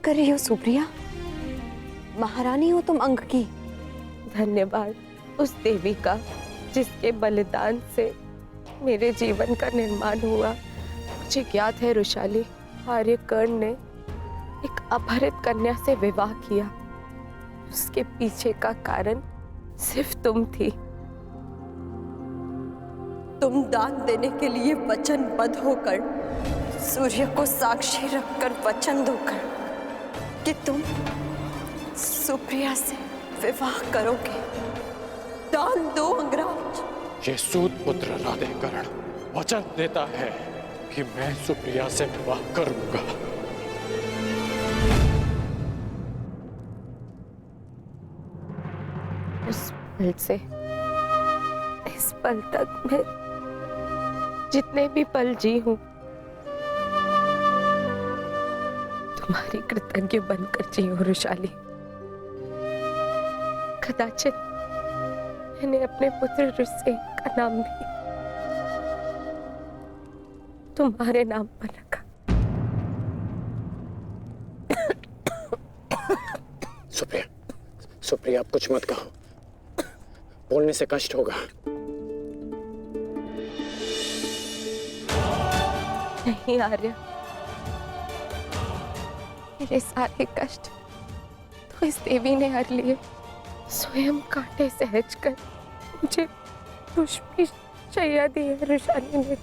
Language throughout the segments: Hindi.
कर रही हो सुप्रिया? महारानी हो तुम अंक की। धन्यवाद उस देवी का जिसके बलिदान से मेरे जीवन का निर्माण हुआ। मुझे ज्ञात है रुशाली, आर्यकर्ण ने एक अपहरित कन्या से विवाह किया। उसके पीछे का कारण सिर्फ तुम थी। तुम दान देने के लिए वचनबद्ध होकर, सूर्य को साक्षी रखकर वचन दोकर कि तुम सुप्रिया से विवाह करोगे। दान दो अंगराज। ये सूत पुत्र राधेकर्ण वचन देता है कि मैं सुप्रिया से विवाह करूंगा। उस पल से इस पल तक मैं जितने भी पल जी हूं तुम्हारी कृतज्ञ बनकर जी हूं रुशाली। कदाचित मैंने अपने पुत्र ऋषि का नाम भी तुम्हारे नाम पर रखा। सुप्रिया, सुप्रिया आप कुछ मत कहो, बोलने से कष्ट होगा। नहीं आर्य, मेरे सारे कष्ट तो इस देवी ने हर लिए। स्वयं कांटे सहज कर मुझे पुष्पी शैया दी है रुशाली ने।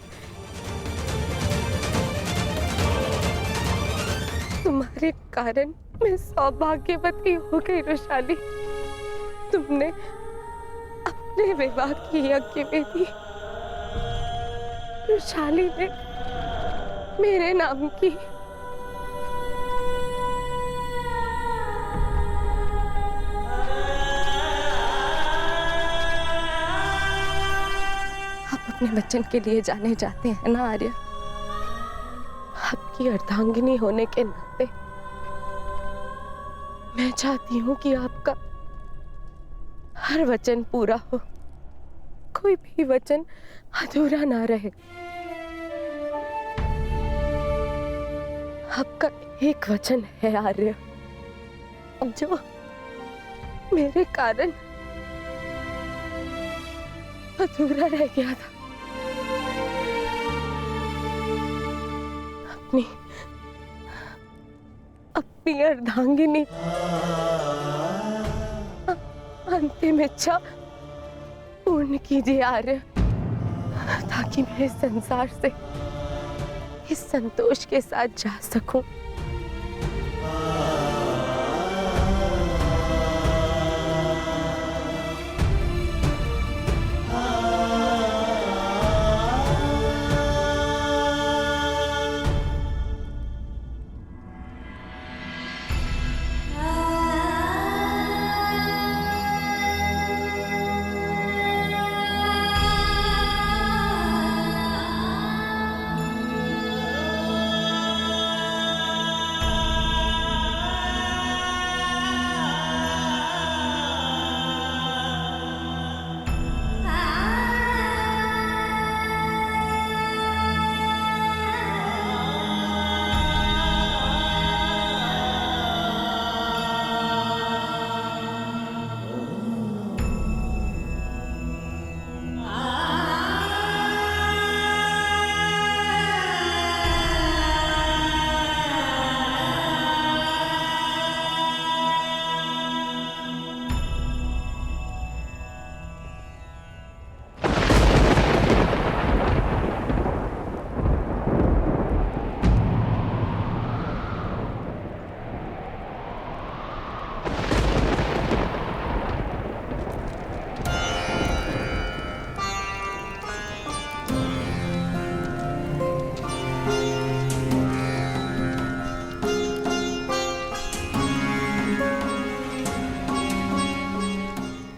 तुम्हारे कारण मैं सौभाग्यवती हो गई रुशाली। तुमने अपने विवाह की यज्ञ वेदी रुशाली ने मेरे नाम की। आप अपने वचन के लिए जाने जाते हैं ना आर्य। आपकी अर्धांगिनी होने के नाते मैं चाहती हूं कि आपका हर वचन पूरा हो, कोई भी वचन अधूरा ना रहे। आपका एक वचन है आर्य जो मेरे कारण अधूरा रह गया था। अपनी अर्धांगिनी अंतिम इच्छा पूर्ण कीजिए आर्य, ताकि मैं इस संसार से इस संतोष के साथ जा सकूं।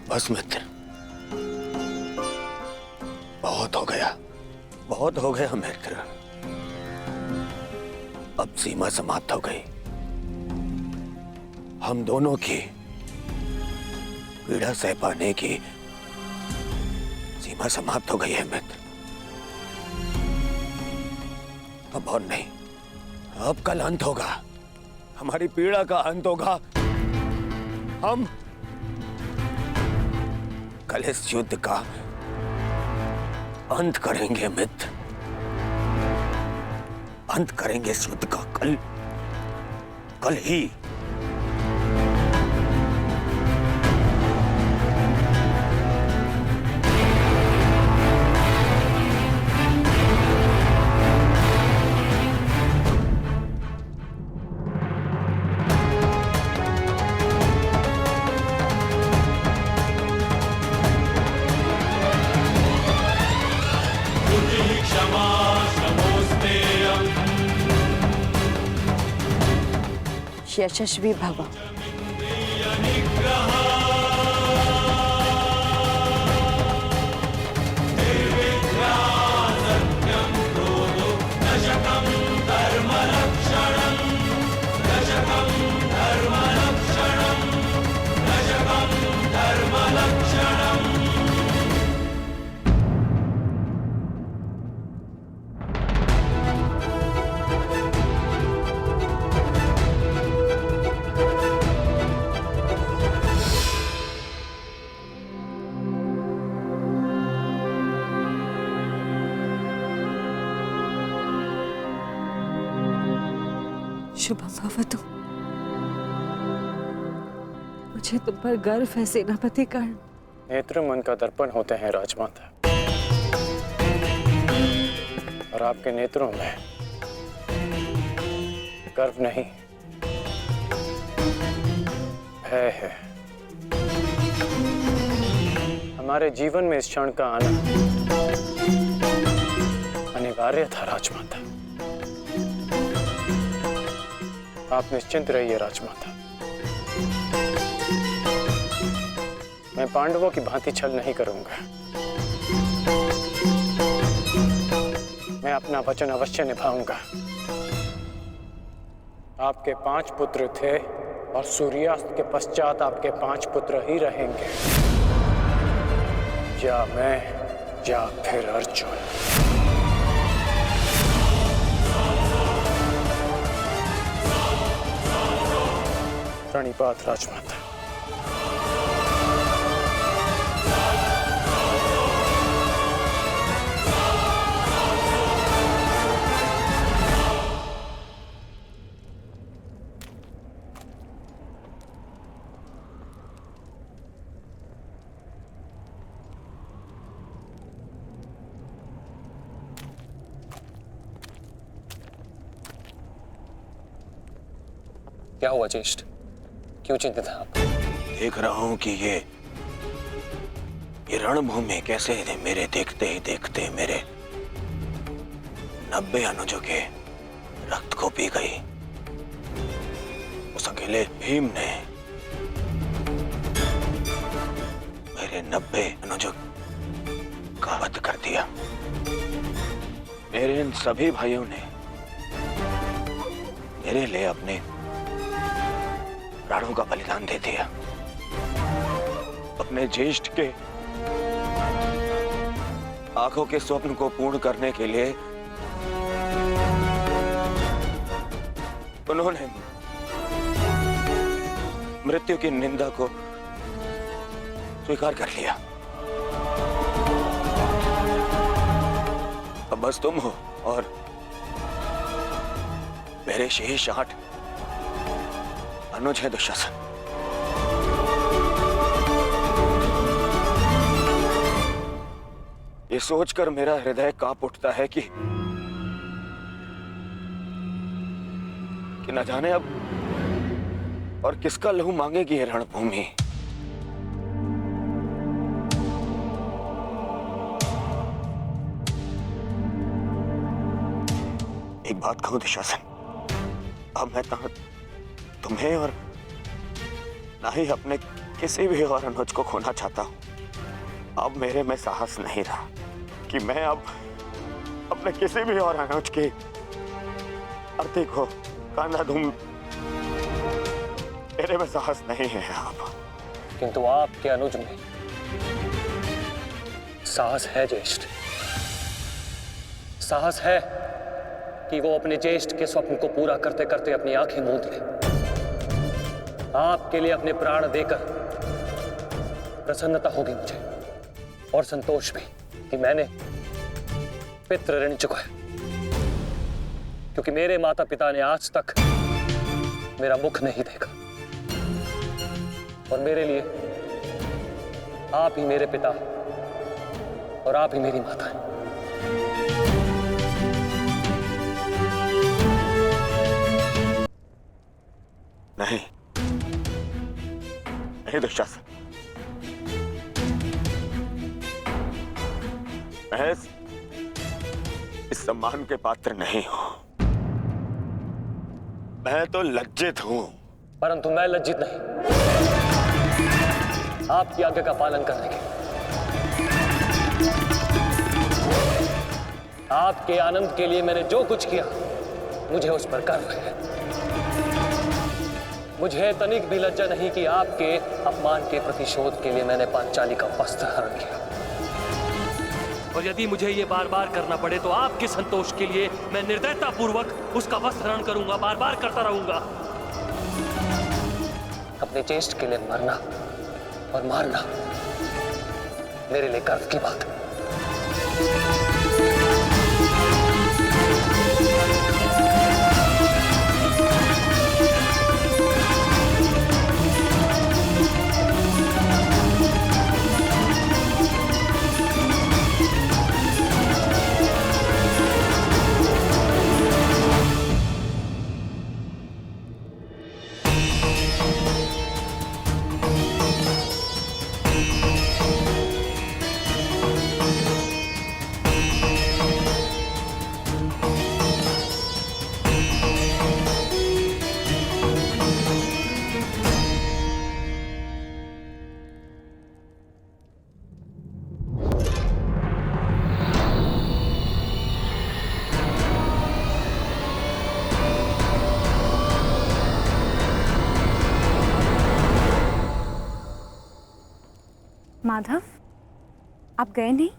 बस मित्र, बहुत हो गया मित्र। अब सीमा समाप्त हो गई। हम दोनों की पीड़ा सह पाने की सीमा समाप्त हो गई है मित्र। अब और नहीं, अब कल अंत होगा। हमारी पीड़ा का अंत होगा। हम कल इस युद्ध का अंत करेंगे मित्र, अंत करेंगे इस युद्ध का कल ही। यशस्वी भव। शुभम भवतु। मुझे तुम पर गर्व है सेनापति कर्ण। नेत्र मन का दर्पण होते हैं राजमाता, और आपके नेत्रों में गर्व नहीं, भय है। हमारे जीवन में इस क्षण का आना अनिवार्य था राजमाता। आप निश्चिंत रहिए राजमाता, मैं पांडवों की भांति छल नहीं करूंगा। मैं अपना वचन अवश्य निभाऊंगा। आपके 5 पुत्र थे और सूर्यास्त के पश्चात आपके 5 पुत्र ही रहेंगे, या मैं या फिर अर्जुन। प्रणिपात राजमाता। क्या हुआ ज्येष्ठ, क्यों चिंतित हैं आप? देख रहा हूं कि ये रणभूमि कैसे मेरे देखते ही देखते मेरे 90 अनुजों के रक्त को पी गई। उस अकेले भीम ने मेरे 90 अनुजों का वध कर दिया। मेरे इन सभी भाइयों ने मेरे लिए अपने प्राणों का बलिदान दे दिया। अपने ज्येष्ठ के आंखों के स्वप्न को पूर्ण करने के लिए उन्होंने मृत्यु की निंदा को स्वीकार कर लिया। अब बस तुम हो और मेरे शेष 8 अनुज है दुशासन। ये सोचकर मेरा हृदय कांप उठता है कि न जाने अब और किसका लहू मांगेगी ये रणभूमि। एक बात कहूं दुशासन, अब मैं तुम्हें और ना ही अपने किसी भी और अनुज को खोना चाहता हूं। अब मेरे में साहस नहीं रहा कि मैं अब अपने किसी भी और अनुज की अर्थी को कांधा दूं। मेरे में साहस नहीं है अब। किंतु आपके अनुज में साहस है ज्येष्ठ। साहस है कि वो अपने ज्येष्ठ के स्वप्न को पूरा करते करते अपनी आंखें मूंद ले। आपके लिए अपने प्राण देकर प्रसन्नता होगी मुझे, और संतोष भी कि मैंने पितृ ऋण चुकाया, क्योंकि मेरे माता पिता ने आज तक मेरा मुख नहीं देखा, और मेरे लिए आप ही मेरे पिता और आप ही मेरी माता हैं। नहीं नहीं दुशासन, मैं इस सम्मान के पात्र नहीं हूं। मैं तो लज्जित हूं। परंतु मैं लज्जित नहीं, आपकी आज्ञा का पालन करने के, आपके आनंद के लिए मैंने जो कुछ किया मुझे उस पर गर्व है। मुझे तनिक भी लज्जा नहीं कि आपके अपमान के प्रतिशोध के लिए मैंने पांचाली का वस्त्र हरण किया, और यदि मुझे ये बार बार करना पड़े तो आपके संतोष के लिए मैं निर्दयता पूर्वक उसका वस्त्र हरण करूंगा, बार बार करता रहूंगा। अपने ज्येष्ठ के लिए मरना और मारना मेरे लिए गर्व की बात है। माधव, आप गए नहीं?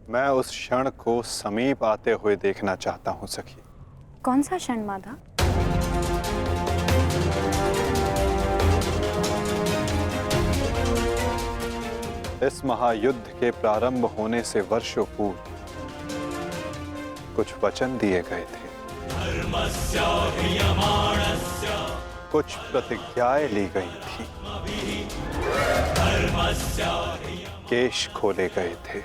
मैं उस क्षण को समीप आते हुए देखना चाहता हूं सखी। कौन सा क्षण माधव? इस महायुद्ध के प्रारंभ होने से वर्षों पूर्व कुछ वचन दिए गए थे, कुछ प्रतिज्ञाएं ली गई थी, केश खोले गए थे,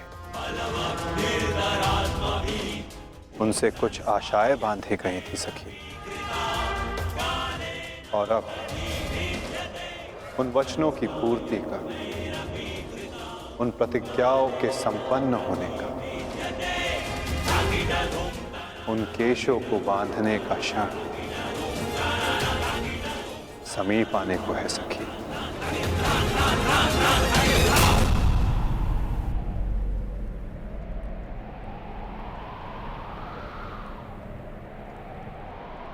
उनसे कुछ आशाएं बांधी गई थी सखी। और अब उन वचनों की पूर्ति का, उन प्रतिज्ञाओं के संपन्न होने का, उन केशों को बांधने का क्षण समीप आने को है सखी।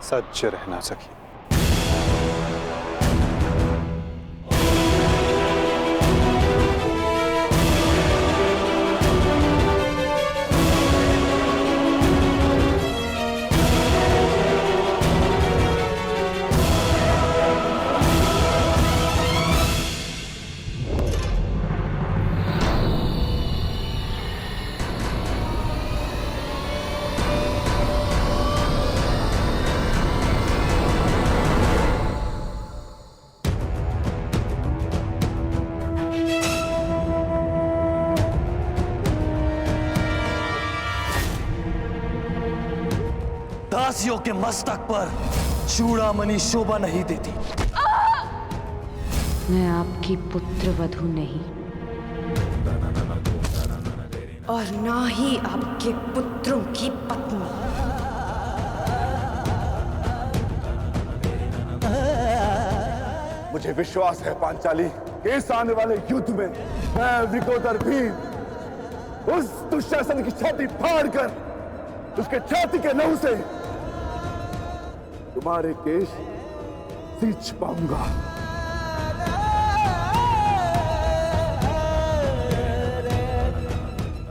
सज्ज रहना सखी। दासियों के मस्तक पर चूड़ामणि शोभा नहीं देती। मैं आपकी पुत्र वधू नहीं, और ना ही आपके पुत्रों की पत्नी। मुझे विश्वास है पांचाली कि इस आने वाले युद्ध में मैं विकोदर भीम उस दुशासन की छाती फाड़कर उसके छाती के लहू से तुम्हारे केश सींच पाऊंगा।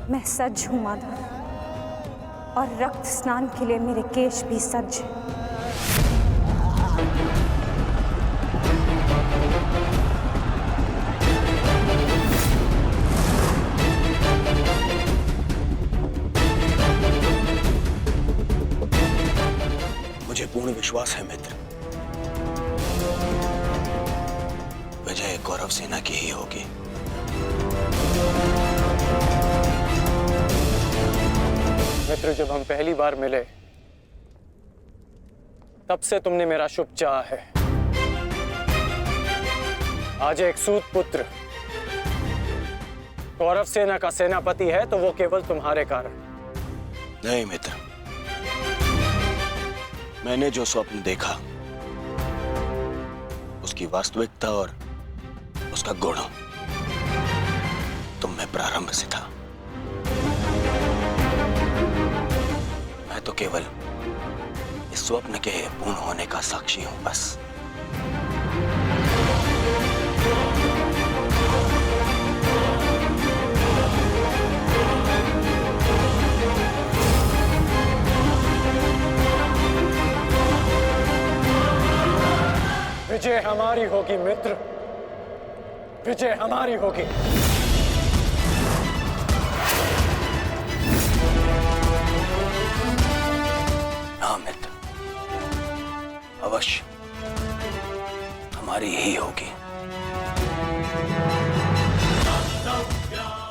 मैं सज्ज हूं माधव, और रक्त स्नान के लिए मेरे केश भी सज्ज हैं। विश्वास है मित्र, विजय कौरव सेना की ही होगी। मित्र, जब हम पहली बार मिले तब से तुमने मेरा शुभ चाहा है। आज एक सूत पुत्र कौरव सेना का सेनापति है तो वो केवल तुम्हारे कारण। नहीं मित्र, मैंने जो स्वप्न देखा उसकी वास्तविकता और उसका गुण तुम में प्रारंभ से था। मैं तो केवल इस स्वप्न के पूर्ण होने का साक्षी हूं बस। विजय हमारी होगी मित्र, विजय हमारी होगी। हाँ मित्र, अवश्य हमारी ही होगी।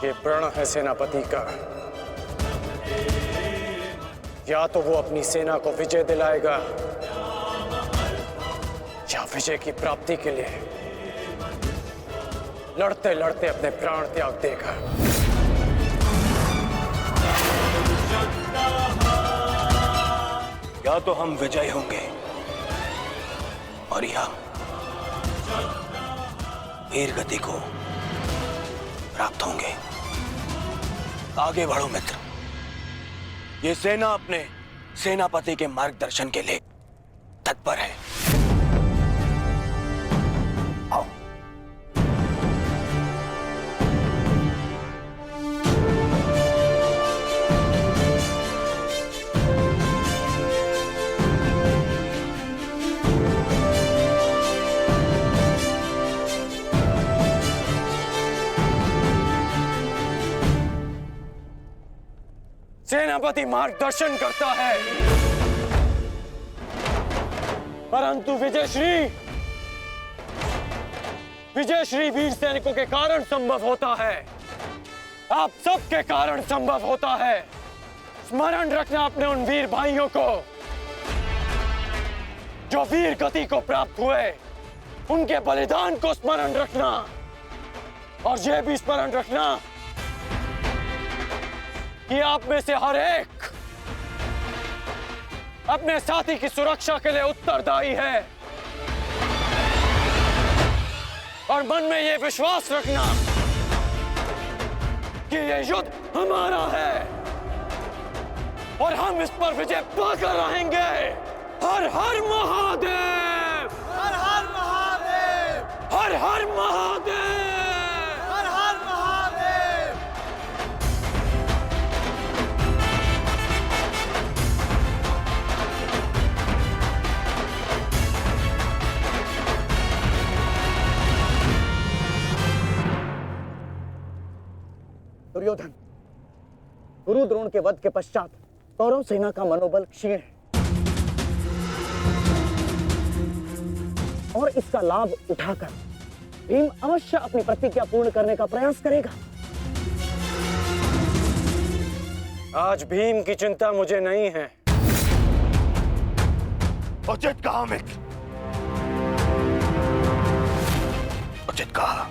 ये प्रण है सेनापति का। या तो वो अपनी सेना को विजय दिलाएगा या विजय की प्राप्ति के लिए लड़ते लड़ते अपने प्राण त्याग देगा। या तो हम विजय होंगे और या वीर गति को प्राप्त होंगे। आगे बढ़ो मित्र, ये सेना अपने सेनापति के मार्गदर्शन के लिए तत्पर है। आओ। सेनापति मार्गदर्शन करता है परंतु विजयश्री वीर सैनिकों के कारण संभव होता है। आप सबके कारण संभव होता है। स्मरण रखना अपने उन वीर भाइयों को जो वीर गति को प्राप्त हुए, उनके बलिदान को स्मरण रखना और यह भी स्मरण रखना कि आप में से हर एक अपने साथी की सुरक्षा के लिए उत्तरदायी है और मन में यह विश्वास रखना कि यह युद्ध हमारा है और हम इस पर विजय पाकर रहेंगे। हर हर महादेव, हर हर महादेव, हर हर महादेव, हर हर महादेव। दुर्योधन, गुरु द्रोण के वध के पश्चात कौरव सेना का मनोबल क्षीण है और इसका लाभ उठाकर भीम अवश्य अपनी प्रतिज्ञा पूर्ण करने का प्रयास करेगा। आज भीम की चिंता मुझे नहीं है। उचित कहा मित्र, उचित कहा।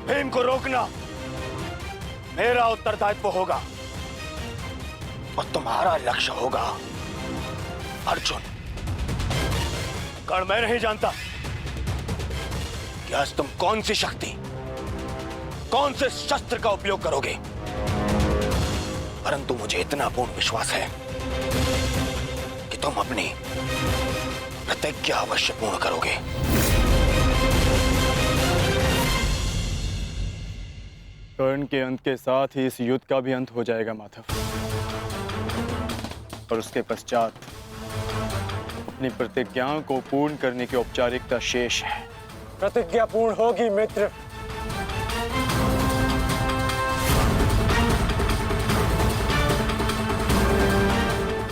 भीम को रोकना मेरा उत्तरदायित्व होगा और तुम्हारा लक्ष्य होगा अर्जुन। कारण मैं नहीं जानता कि आज तुम कौन सी शक्ति, कौन से शस्त्र का उपयोग करोगे, परंतु मुझे इतना पूर्ण विश्वास है कि तुम अपनी प्रतिज्ञा अवश्य पूर्ण करोगे। कर्ण के अंत के साथ ही इस युद्ध का भी अंत हो जाएगा माधव, और उसके पश्चात अपनी प्रतिज्ञाओं को पूर्ण करने की औपचारिकता शेष है। प्रतिज्ञा पूर्ण होगी मित्र।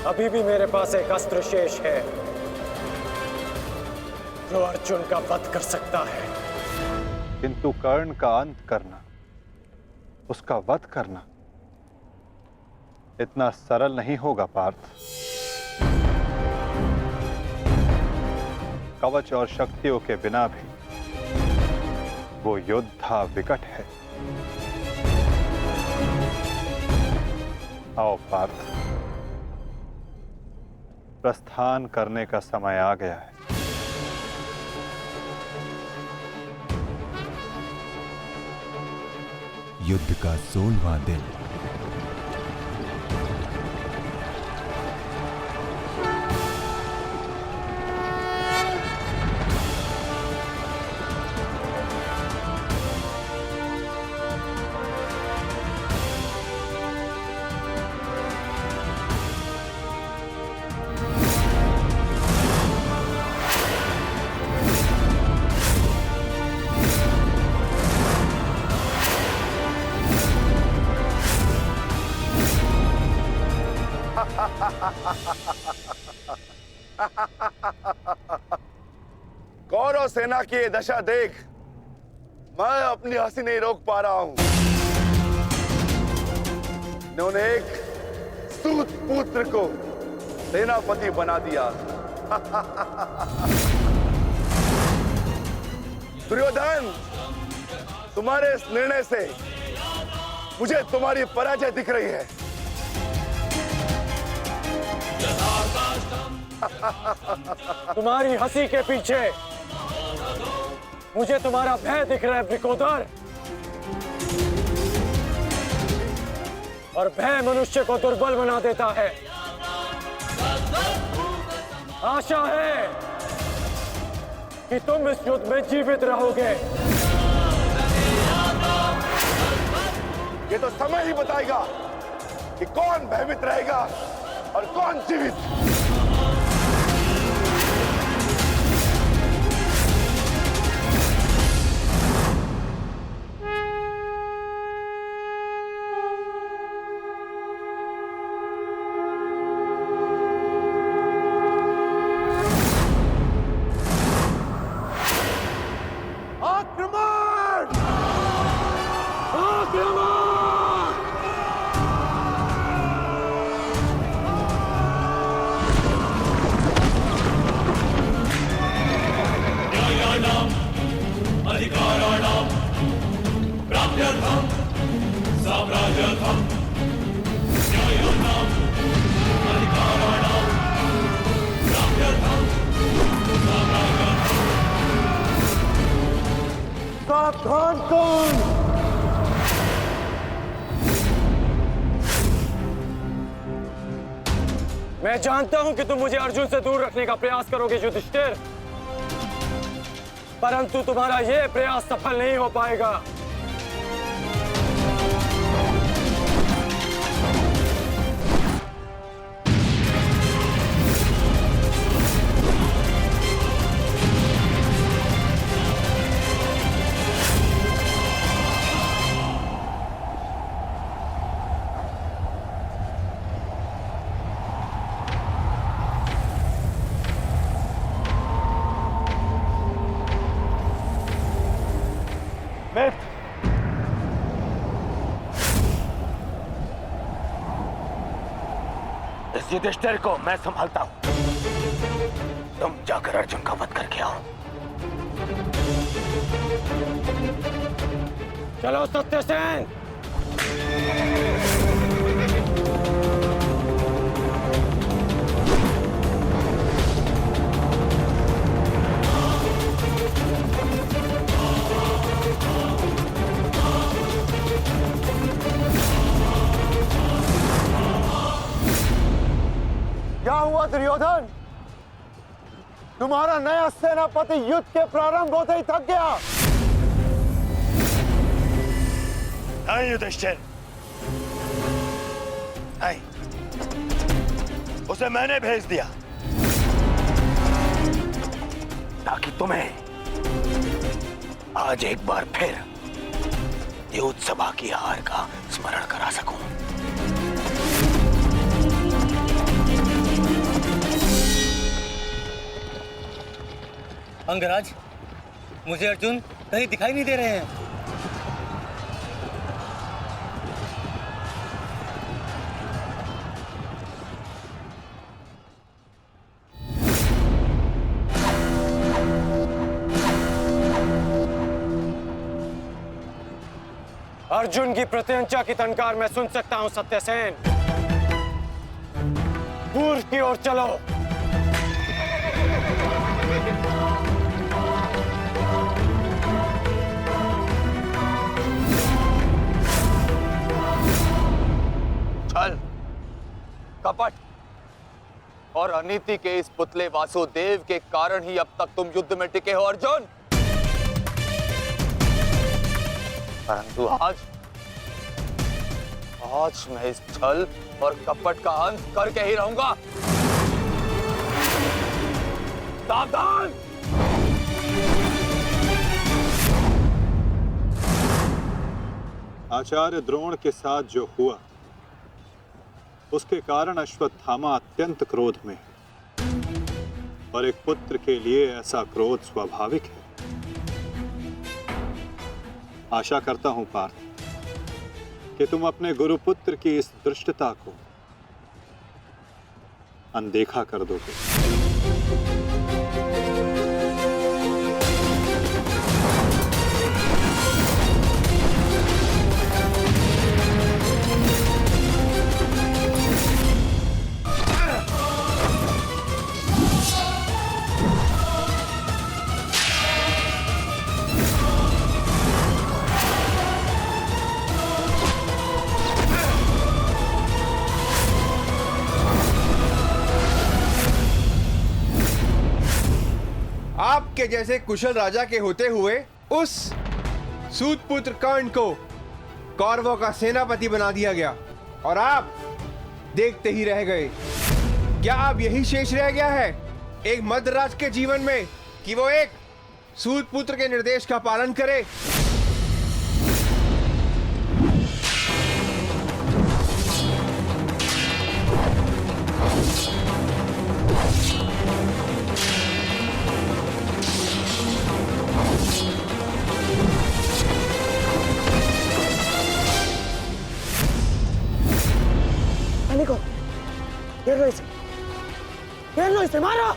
अभी भी मेरे पास एक अस्त्र शेष है जो अर्जुन का वध कर सकता है। किंतु कर्ण का अंत करना, उसका वध करना इतना सरल नहीं होगा पार्थ। कवच और शक्तियों के बिना भी वो योद्धा विकट है। आओ पार्थ, प्रस्थान करने का समय आ गया है। युद्ध का 16वां दिन। कौरव सेना की ये दशा देख मैं अपनी हंसी नहीं रोक पा रहा हूं। इन्होंने एक सूत पुत्र को सेनापति बना दिया। दुर्योधन, तुम्हारे इस निर्णय से मुझे तुम्हारी पराजय दिख रही है। तुम्हारी हंसी के पीछे मुझे तुम्हारा भय दिख रहा है वृकोदर, और भय मनुष्य को दुर्बल बना देता है। आशा है कि तुम इस युद्ध में जीवित रहोगे। ये तो समय ही बताएगा कि कौन भयभीत रहेगा और कौन जीवित। सावधान कौन? मैं जानता हूं कि तुम मुझे अर्जुन से दूर रखने का प्रयास करोगे युधिष्ठिर, परंतु तुम्हारा यह प्रयास सफल नहीं हो पाएगा। इस युधिष्ठिर को मैं संभालता हूं। तुम जाकर अर्जुन का वध करके आओ। चलो सत्यसेन। क्या हुआ दुर्योधन? तुम्हारा नया सेनापति युद्ध के प्रारंभ होते ही थक गया। नहीं युधिष्ठिर, नहीं, उसे मैंने भेज दिया ताकि तुम्हें आज एक बार फिर युद्ध सभा की हार का स्मरण करा सकूं। अंगराज, मुझे अर्जुन कहीं दिखाई नहीं दे रहे हैं। अर्जुन की प्रत्यंचा की टंकार मैं सुन सकता हूं सत्यसेन। पूर्व की ओर चलो। छल, कपट और अनीति के इस पुतले वासुदेव के कारण ही अब तक तुम युद्ध में टिके हो अर्जुन। परंतु आज मैं इस छल और कपट का अंत करके ही रहूंगा। सावधान! आचार्य द्रोण के साथ जो हुआ उसके कारण अश्वत्थामा अत्यंत क्रोध में है और एक पुत्र के लिए ऐसा क्रोध स्वाभाविक है। आशा करता हूं पार्थ कि तुम अपने गुरुपुत्र की इस दुष्टता को अनदेखा कर दोगे। आपके जैसे कुशल राजा के होते हुए उस सूतपुत्र कर्ण को कौरवों का सेनापति बना दिया गया और आप देखते ही रह गए। क्या अब यही शेष रह गया है एक मध्यराज के जीवन में कि वो एक सूतपुत्र के निर्देश का पालन करे? घेर लो इसे, मारो।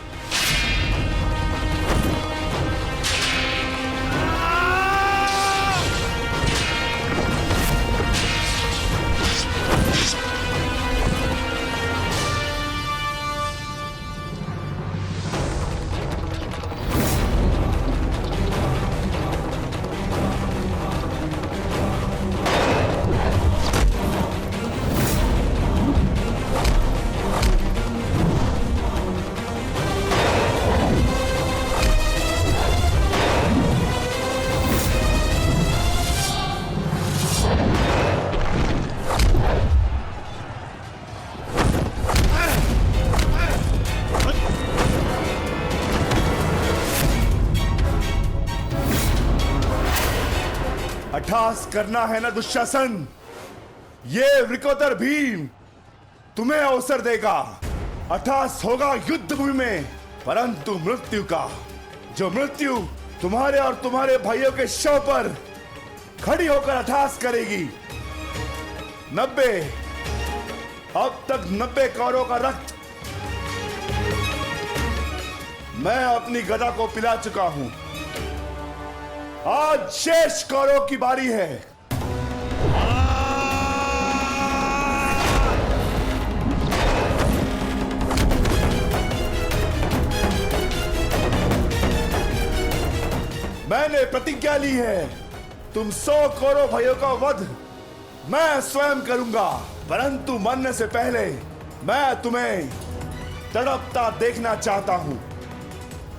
अट्ठास करना है ना दुशासन, ये वृकोदर भीम तुम्हें अवसर देगा। अट्ठास होगा युद्ध भूमि में, परंतु मृत्यु का, जो मृत्यु तुम्हारे और तुम्हारे भाइयों के शव पर खड़ी होकर अट्ठास करेगी। 90 अब तक 90 कौरों का रक्त मैं अपनी गदा को पिला चुका हूं। आज शेष कौरों की बारी है। मैंने प्रतिज्ञा ली है, तुम 100 कौरव भाइयों का वध मैं स्वयं करूंगा, परंतु मरने से पहले मैं तुम्हें तड़पता देखना चाहता हूं,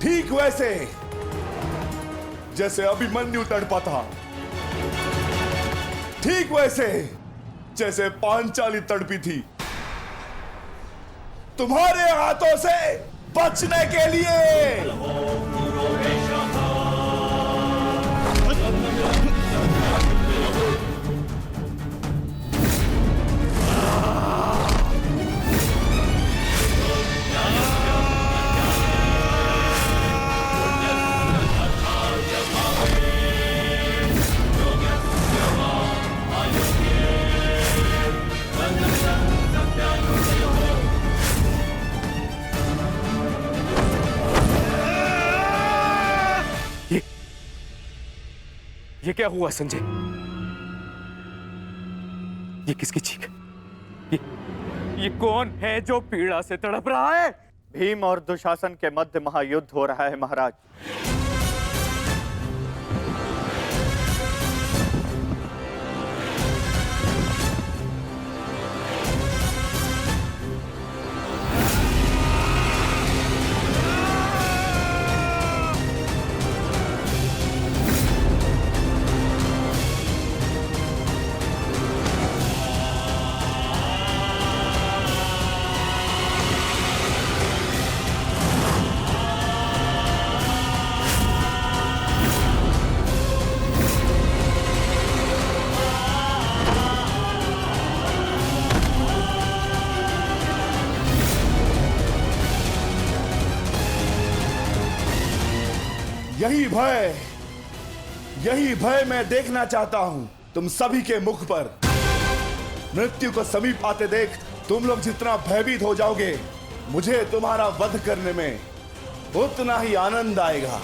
ठीक वैसे जैसे अभिमन्यु तड़पा था, ठीक वैसे जैसे पांचाली तड़पी थी। तुम्हारे हाथों से बचने के लिए। ये क्या हुआ संजय? ये किसकी चीख? ये कौन है जो पीड़ा से तड़प रहा है? भीम और दुशासन के मध्य महायुद्ध हो रहा है महाराज। यही भय मैं देखना चाहता हूं तुम सभी के मुख पर। मृत्यु को समीप आते देख तुम लोग जितना भयभीत हो जाओगे, मुझे तुम्हारा वध करने में उतना ही आनंद आएगा।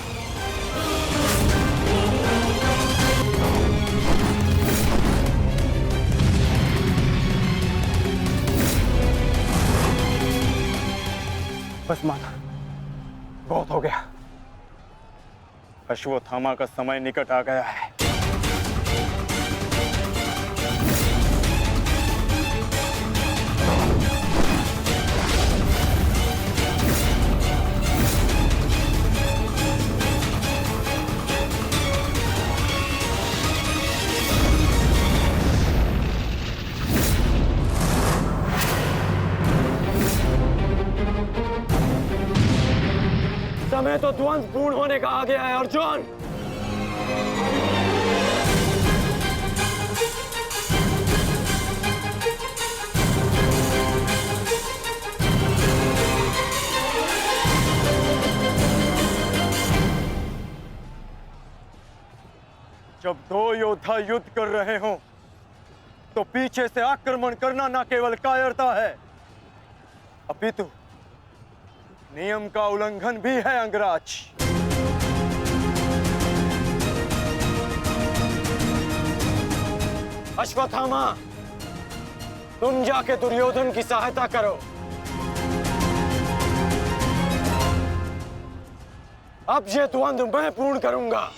बस माना, बहुत हो गया। अश्वत्थामा का समय निकट आ गया है। समय तो द्वंद्व पूर्ण होने का आ गया है अर्जुन। जब दो योद्धा युद्ध कर रहे हों, तो पीछे से आक्रमण करना न केवल कायरता है, अपितु नियम का उल्लंघन भी है अंगराज। अश्वत्थामा, तुम जाके दुर्योधन की सहायता करो। अब ये द्वंद्व मैं पूर्ण करूंगा।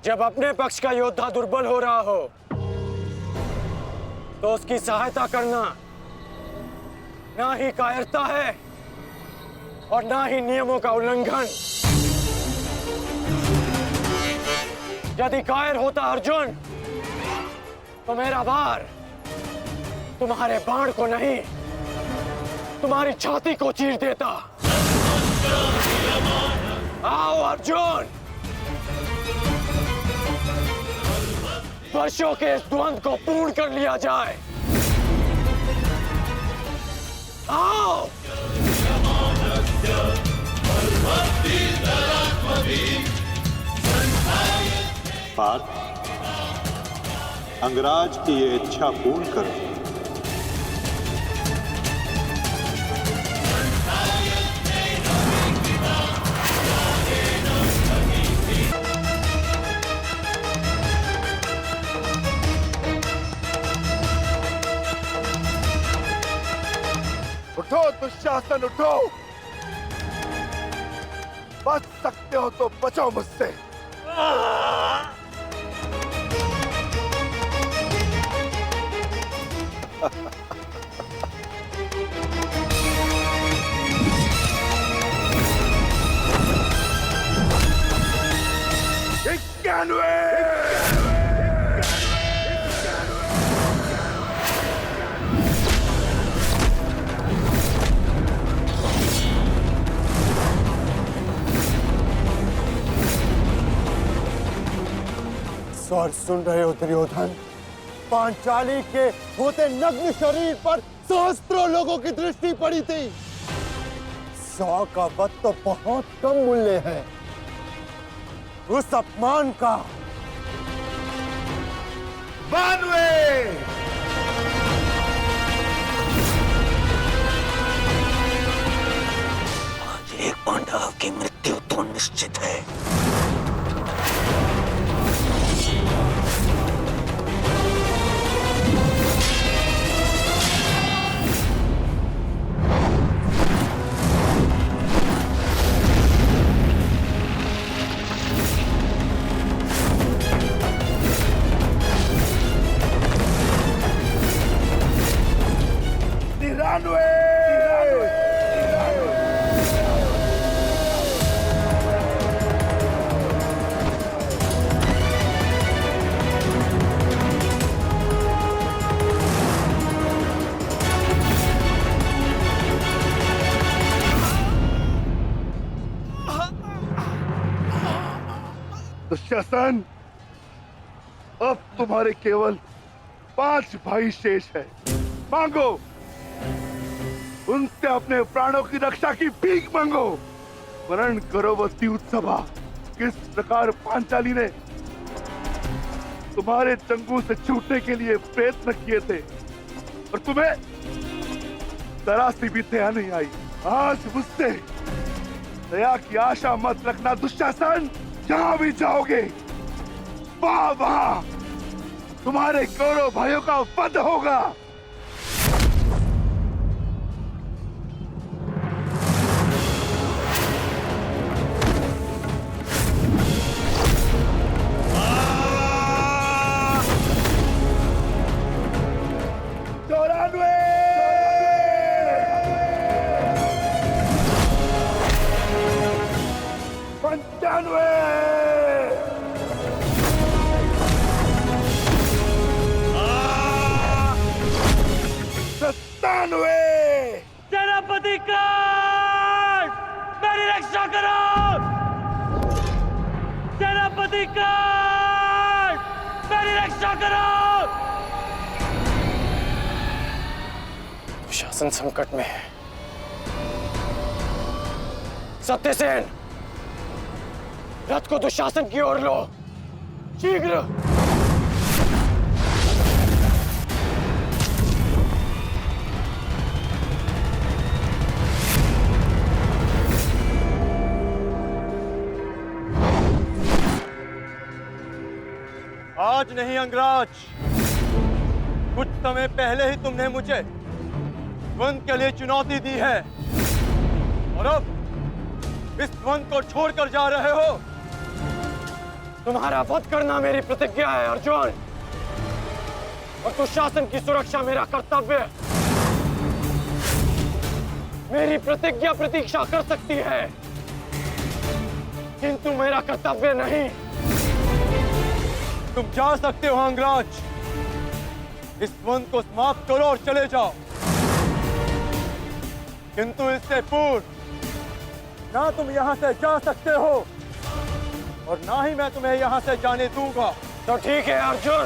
जब अपने पक्ष का योद्धा दुर्बल हो रहा हो, तो उसकी सहायता करना ना ही कायरता है और ना ही नियमों का उल्लंघन। यदि कायर होता अर्जुन, तो मेरा वार तुम्हारे बाण को नहीं, तुम्हारी छाती को चीर देता। आओ अर्जुन, वर्षों के इस द्वंद्व को पूर्ण कर लिया जाए। आओ। पार्थ, अंगराज की ये इच्छा पूर्ण करो। उठो दुशासन, उठो। बच सकते हो तो बचो मुझसे। और सुन रहे हो दुर्योधन, पांचाली के होते नग्न शरीर पर सहस्त्रों लोगों की दृष्टि पड़ी थी। 100 का वध तो बहुत कम मूल्य है उस अपमान का। बानवे आज एक पांडव की मृत्यु तो निश्चित है। दुशासन, अब तुम्हारे केवल 5 भाई शेष है। मांगो, उनसे अपने प्राणों की रक्षा की भीख मांगो। वर्ण करो वो द्यूतसभा, किस प्रकार पांचाली ने तुम्हारे चंगू से छूटने के लिए प्रयत्न किए थे और तुम्हें जरा सी भी दया नहीं आई। आज मुझसे दया की आशा मत रखना दुशासन। जहां भी जाओगे वहां तुम्हारे कौरव भाइयों का वध होगा। सेनापति कर्ण, मेरी रक्षा करो। सेनापति कर्ण, मेरी रक्षा करो। शासन संकट में है। सत्यसेन, रथ को दुशासन की ओर लो, शीघ्र। आज नहीं अंगराज, कुछ समय पहले ही तुमने मुझे द्वंद के लिए चुनौती दी है और अब इस द्वंद को छोड़कर जा रहे हो। तुम्हारा वध करना मेरी प्रतिज्ञा है अर्जुन, और दुशासन की सुरक्षा मेरा कर्तव्य है। मेरी प्रतिज्ञा प्रतीक्षा कर सकती है, किंतु मेरा कर्तव्य नहीं। तुम जा सकते हो अंगराज, इस द्वंद को समाप्त करो और चले जाओ, किंतु इससे पूर्व ना तुम यहां से जा सकते हो और ना ही मैं तुम्हें यहां से जाने दूंगा। तो ठीक है अर्जुन,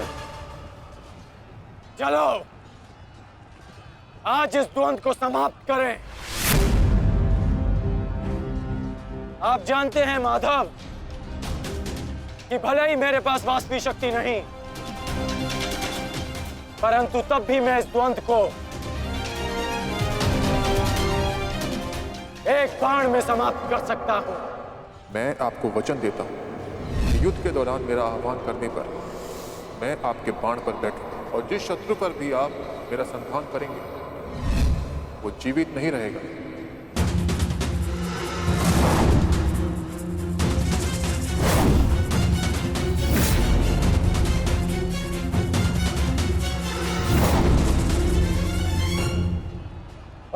चलो आज इस द्वंद को समाप्त करें। आप जानते हैं माधव कि भले ही मेरे पास वास्तविक शक्ति नहीं, परंतु तब भी मैं इस द्वंद को एक बाण में समाप्त कर सकता हूं। मैं आपको वचन देता हूं कि युद्ध के दौरान मेरा आह्वान करने पर मैं आपके बाण पर बैठूंगा, और जिस शत्रु पर भी आप मेरा संधान करेंगे वो जीवित नहीं रहेगा।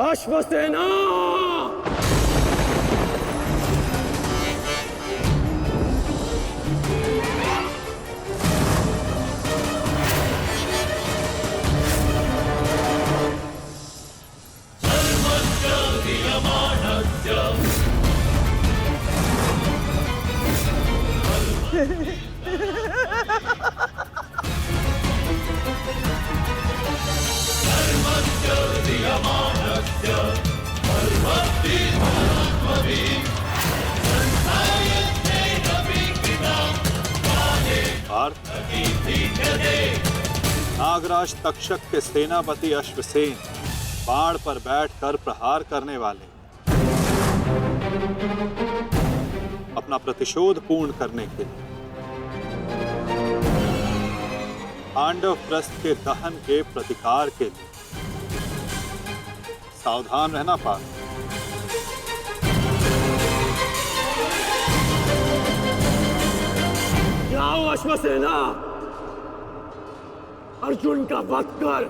अश्वसेना! नागराज तक्षक के सेनापति अश्वसेन बाण पर बैठकर प्रहार करने वाले अपना प्रतिशोध पूर्ण करने के लिए पांडव प्रस्थ के दहन के प्रतिकार के लिए सावधान रहना पार्थ। जाओ अश्वसेना, अर्जुन का वध कर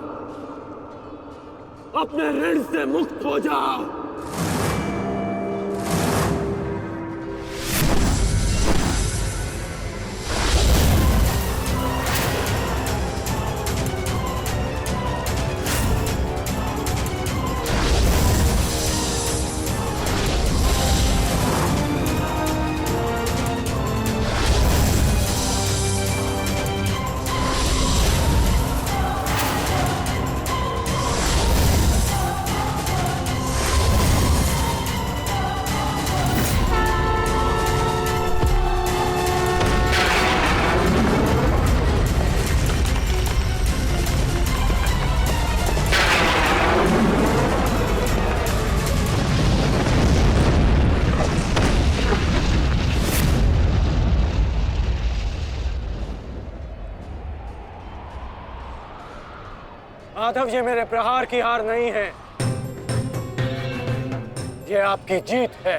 अपने ऋण से मुक्त हो जाओ। माधव, ये मेरे प्रहार की हार नहीं है, ये आपकी जीत है।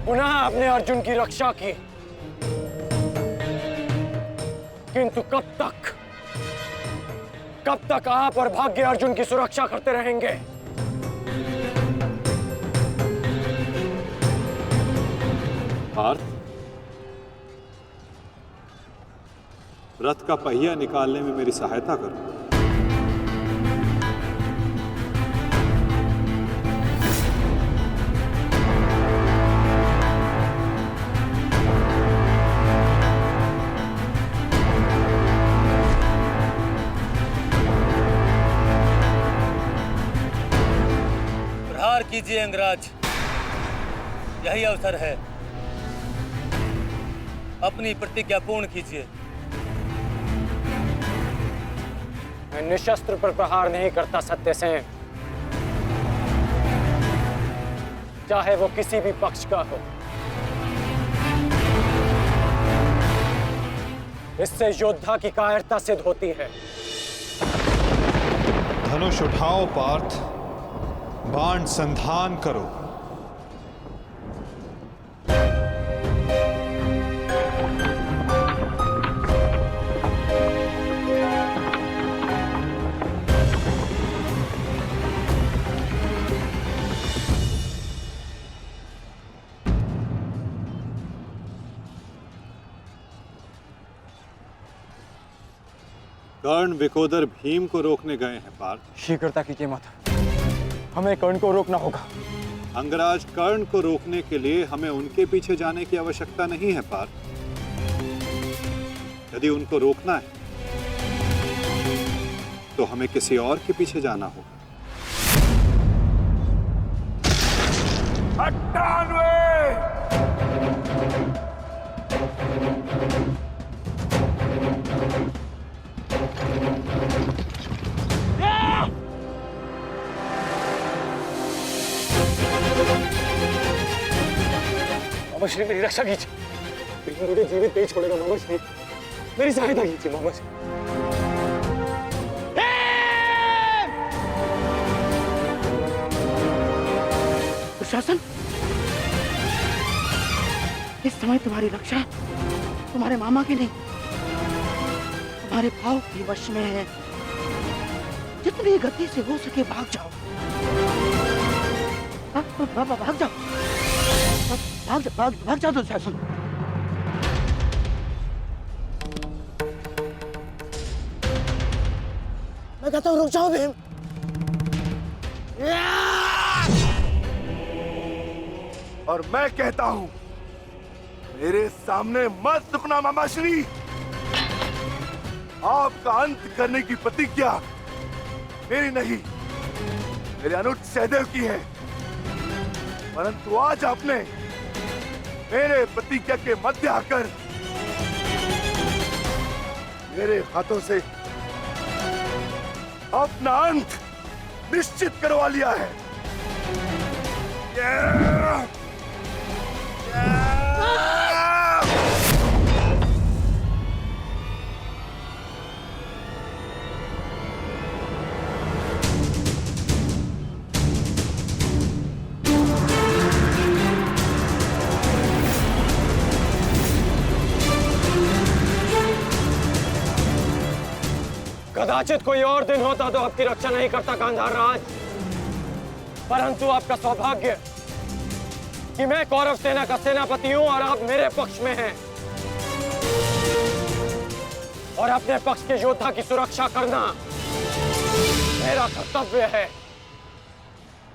पुनः आपने अर्जुन की रक्षा की, किंतु कब तक आप और भाग्य अर्जुन की सुरक्षा करते रहेंगे? पार्थ, रथ का पहिया निकालने में मेरी सहायता करो। प्रहार कीजिए अंगराज, यही अवसर है। अपनी प्रतिज्ञा पूर्ण कीजिए। मैं निशस्त्र पर प्रहार नहीं करता सत्यसेन, चाहे वो किसी भी पक्ष का हो। इससे योद्धा की कायरता सिद्ध होती है। धनुष उठाओ पार्थ, बाण संधान करो। कर्ण विकोदर भीम को रोकने गए हैं पार्थ। शीघ्रता कीजिए माता, हमें कर्ण को रोकना होगा। अंगराज, कर्ण को रोकने के लिए हमें उनके पीछे जाने की आवश्यकता नहीं है पार्थ। यदि उनको रोकना है तो हमें किसी और के पीछे जाना होगा। 98 मामा श्री, मेरी रक्षा कीजिए, मुझे जीवित नहीं छोड़ेगा। मामा श्री, मेरी सहायता कीजिए मामा श्री। दुशासन, इस समय तुम्हारी रक्षा तुम्हारे मामा की नहीं, तुम्हारे भाव की वश में है। जितनी गति से हो सके भाग जाओ। भाग जाओ, भाग जाओ दुशासन। मैं कहता हूँ रुक जाओ भीम। और मैं कहता हूं मेरे सामने मत रुकना मामाश्री। आपका अंत करने की प्रतिज्ञा मेरी नहीं, मेरे अनुज सहदेव की है। परंतु आज आपने मेरे प्रतिज्ञा के मध्य आकर मेरे हाथों से अपना अंत निश्चित करवा लिया है। कदाचित कोई और दिन होता तो आपकी रक्षा नहीं करता गांधार राज, परंतु आपका सौभाग्य कि मैं कौरव सेना का सेनापति हूं और आप मेरे पक्ष में हैं और अपने पक्ष के योद्धा की सुरक्षा करना मेरा कर्तव्य है।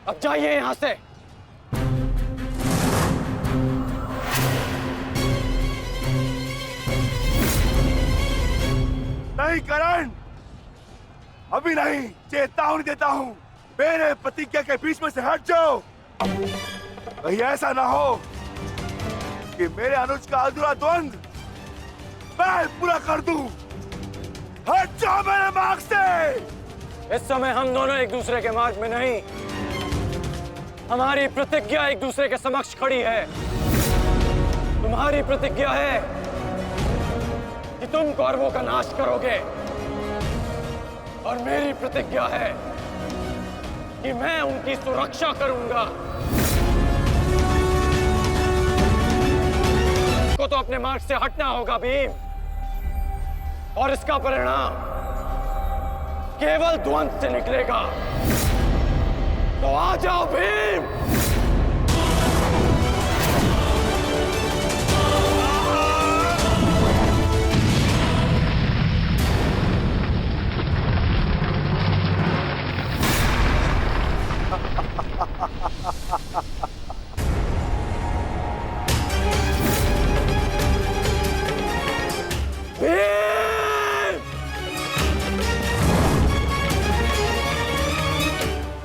अब जाइए यहां से। नहीं करण, अभी नहीं, चेतावनी देता हूं, मेरे प्रतिज्ञा के बीच में से हट जाओ। कहीं ऐसा ना हो कि मेरे अनुज का अधूरा द्वंद मैं पूरा कर दूं। हट जाओ मेरे मार्ग से। इस समय हम दोनों एक दूसरे के मार्ग में नहीं, हमारी प्रतिज्ञा एक दूसरे के समक्ष खड़ी है। तुम्हारी प्रतिज्ञा है कि तुम कौरवों का नाश करोगे और मेरी प्रतिज्ञा है कि मैं उनकी सुरक्षा करूंगा। को तो अपने मार्ग से हटना होगा भीम, और इसका परिणाम केवल द्वंद से निकलेगा। तो आ जाओ भीम।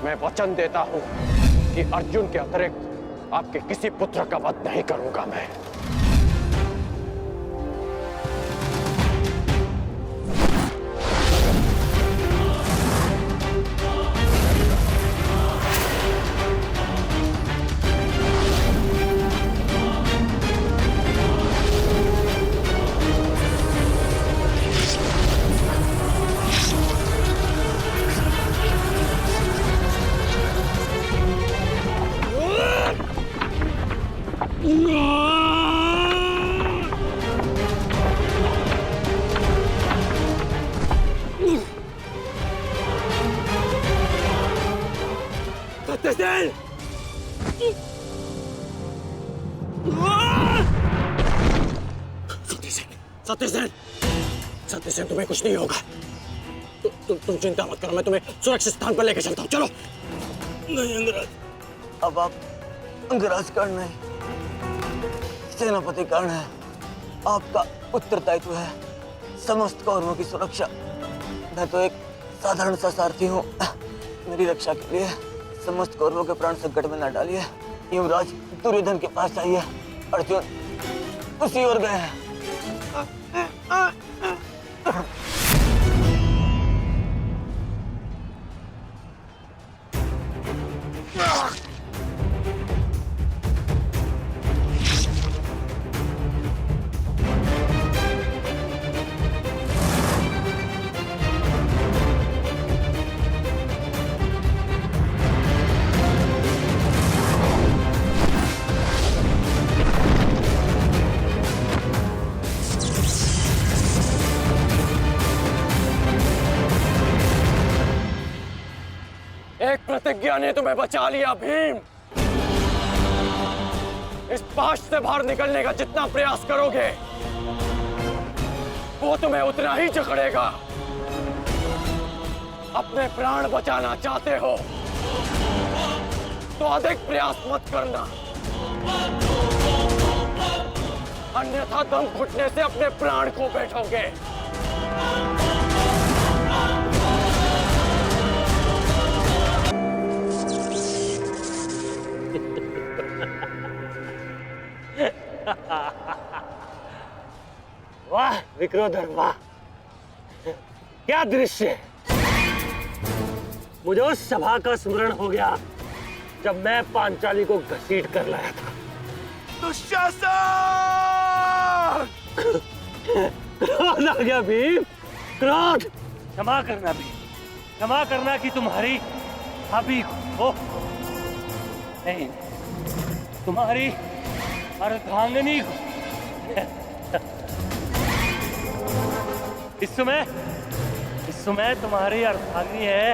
मैं वचन देता हूं कि अर्जुन के अतिरिक्त आपके किसी पुत्र का वध नहीं करूंगा मैं। सत्यसेन, तुम्हें कुछ नहीं होगा। तुम चिंता मत करो, मैं तुम्हें सुरक्षित स्थान पर लेकर चलता हूँ। चलो। नहीं अंगराज, अब आप अंगराज कर्ण नहीं, सेनापति कर्ण है। आपका उत्तरदायित्व है समस्त कौरवों की सुरक्षा। मैं तो एक साधारण सा सारथी हूँ। मेरी रक्षा के लिए समस्त कौरवों के प्राण संकट में न डालिए। युवराज दुर्योधन के पास जाइए, अर्जुन उसी ओर गए हैं। आज्ञा ने तुम्हें बचा लिया भीम। इस पाश से बाहर निकलने का जितना प्रयास करोगे वो तुम्हें उतना ही जकड़ेगा। अपने प्राण बचाना चाहते हो तो अधिक प्रयास मत करना, अन्यथा दम घुटने से अपने प्राण खो बैठोगे। वाह विक्रोधर वाह, क्या दृश्य है। मुझे उस सभा का स्मरण हो गया जब मैं पांचाली को घसीट कर लाया था। दुशासन! क्रोध आ गया भीम, क्रोध। क्षमा करना भीम, क्षमा करना कि तुम्हारी भाभी को नहीं, तुम्हारी अर्धांगिनी को। इस समय तुम्हारी अर्धांगिनी है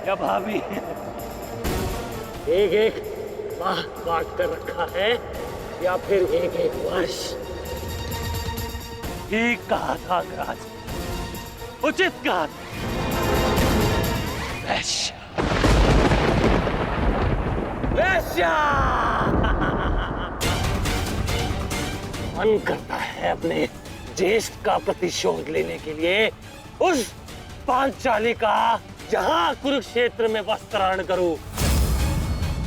या भाभी? एक एक माह बांट कर रखा है या फिर एक एक वर्ष? ठीक कहा था अंगराज, उचित कहा था। वैश्य, वैश्य। मन करता है अपने ज्येष्ठ का प्रतिशोध लेने के लिए उस पांचाली का जहां कुरुक्षेत्र में वस्त्राहरण करूं,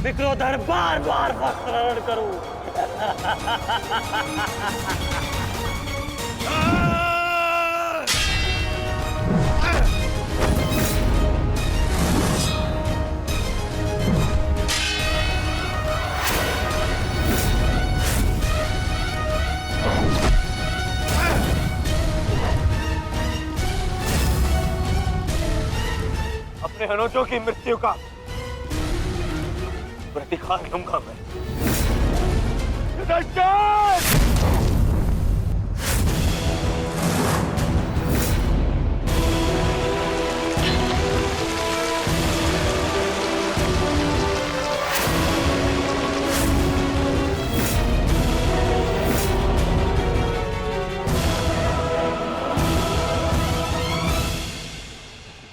विक्रोधर बार बार वस्त्राहरण करूं। अपने अनुजों की मृत्यु का प्रतिकार लूंगा मैं।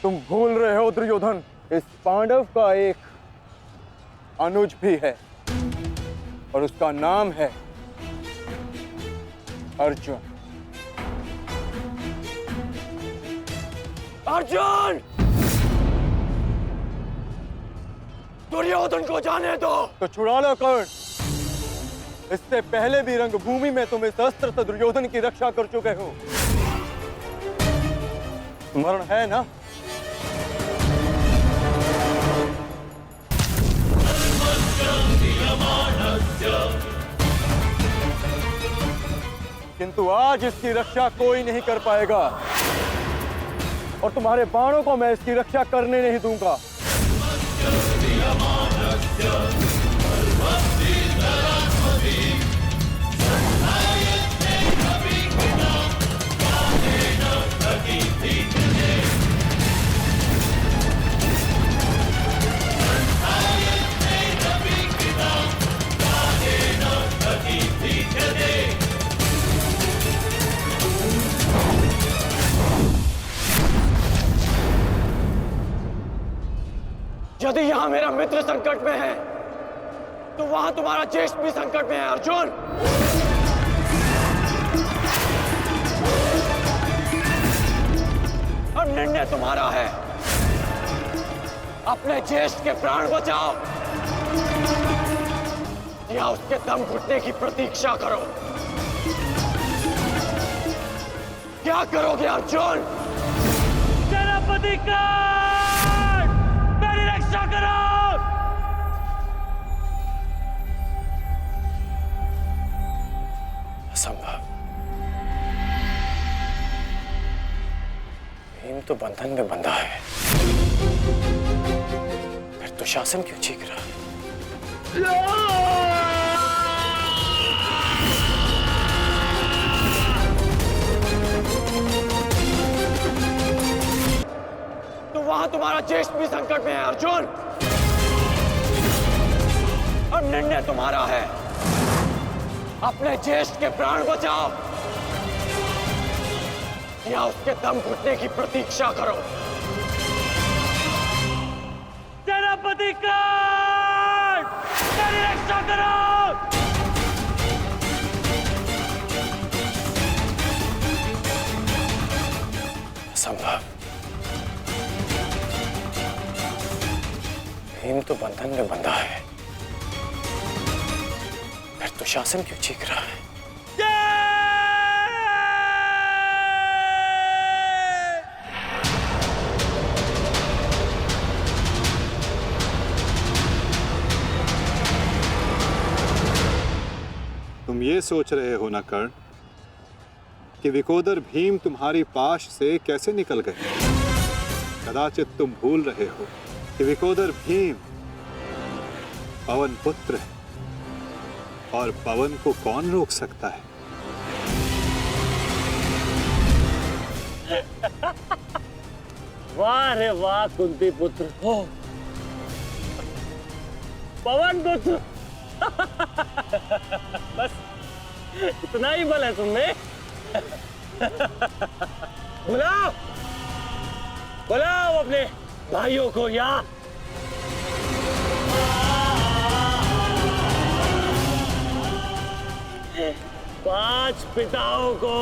तुम भूल रहे हो दुर्योधन, इस पांडव का एक अनुज भी है और उसका नाम है अर्जुन। अर्जुन! दुर्योधन को जाने दो। तो छुड़ा लो कर्ण। इससे पहले भी रंगभूमि में तुम इस अस्त्र से दुर्योधन की रक्षा कर चुके हो, स्मरण है ना? किंतु आज इसकी रक्षा कोई नहीं कर पाएगा और तुम्हारे बाणों को मैं इसकी रक्षा करने नहीं दूंगा। यदि यहां मेरा मित्र संकट में है तो वहां तुम्हारा ज्येष्ठ भी संकट में है अर्जुन। अब निर्णय तुम्हारा है, अपने ज्येष्ठ के प्राण बचाओ या उसके दम घुटने की प्रतीक्षा करो। क्या करोगे अर्जुन? सेनापति का मेरी रक्षा करो। असंभव। भीम तो बंधन में बंधा है, फिर दुशासन क्यों चीख रहा है? तो वहां तुम्हारा ज्येष्ठ भी संकट में है अर्जुन। अंतिम निर्णय तुम्हारा है। अपने ज्येष्ठ के प्राण बचाओ या उसके दम घुटने की प्रतीक्षा करो। सेनापति कर्ण, मेरी रक्षा करो। संभव। भीम तो बंधन में बंधा है, फिर दुशासन क्यों चीख रहा है? तुम ये सोच रहे हो ना कर्ण कि विकोदर भीम तुम्हारी पाश से कैसे निकल गए? कदाचित तुम भूल रहे हो कि विकोदर भीम पवन पुत्र है, और पवन को कौन रोक सकता है? वाह रे वाह कुंती पुत्र हो, पवन पुत्र। बस इतना ही बल है तुम्हें। बुलाओ बुलाओ अपने भाइयों को यहाँ। 5 पिताओं को।